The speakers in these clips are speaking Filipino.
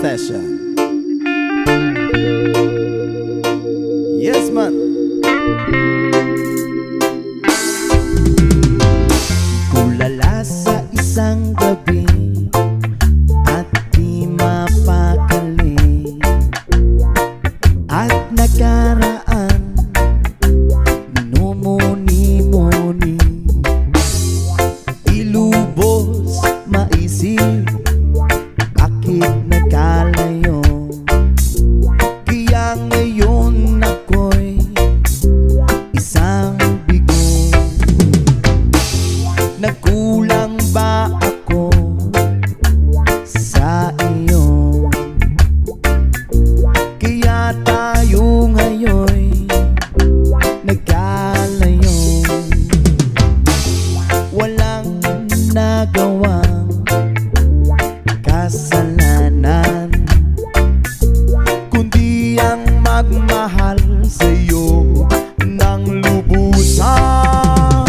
Session. Yes, man. Kulala sa isang gabi at di mapakali, at nakaraan minumuni-muni, ilubos maisip bakit nagkalayo. Kaya ngayon ako'y isang bigo. Nagkulang ba ako sa iyo? Kaya tayo ngayon'y nagkalayo. Walang nagawang kasalanan, kundi ang magmahal sa'yo ng lubusan.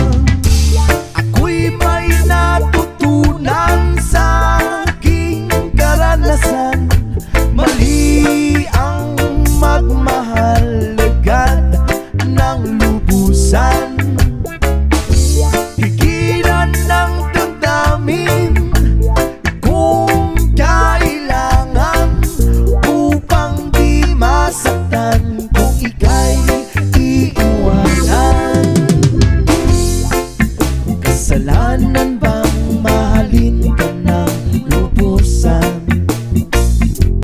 Ako'y may natutunan sa aking karanasan. Mali ang magmahal agad ng lubusan. Higilan ng damdamin kung kailangan upang di masaktan.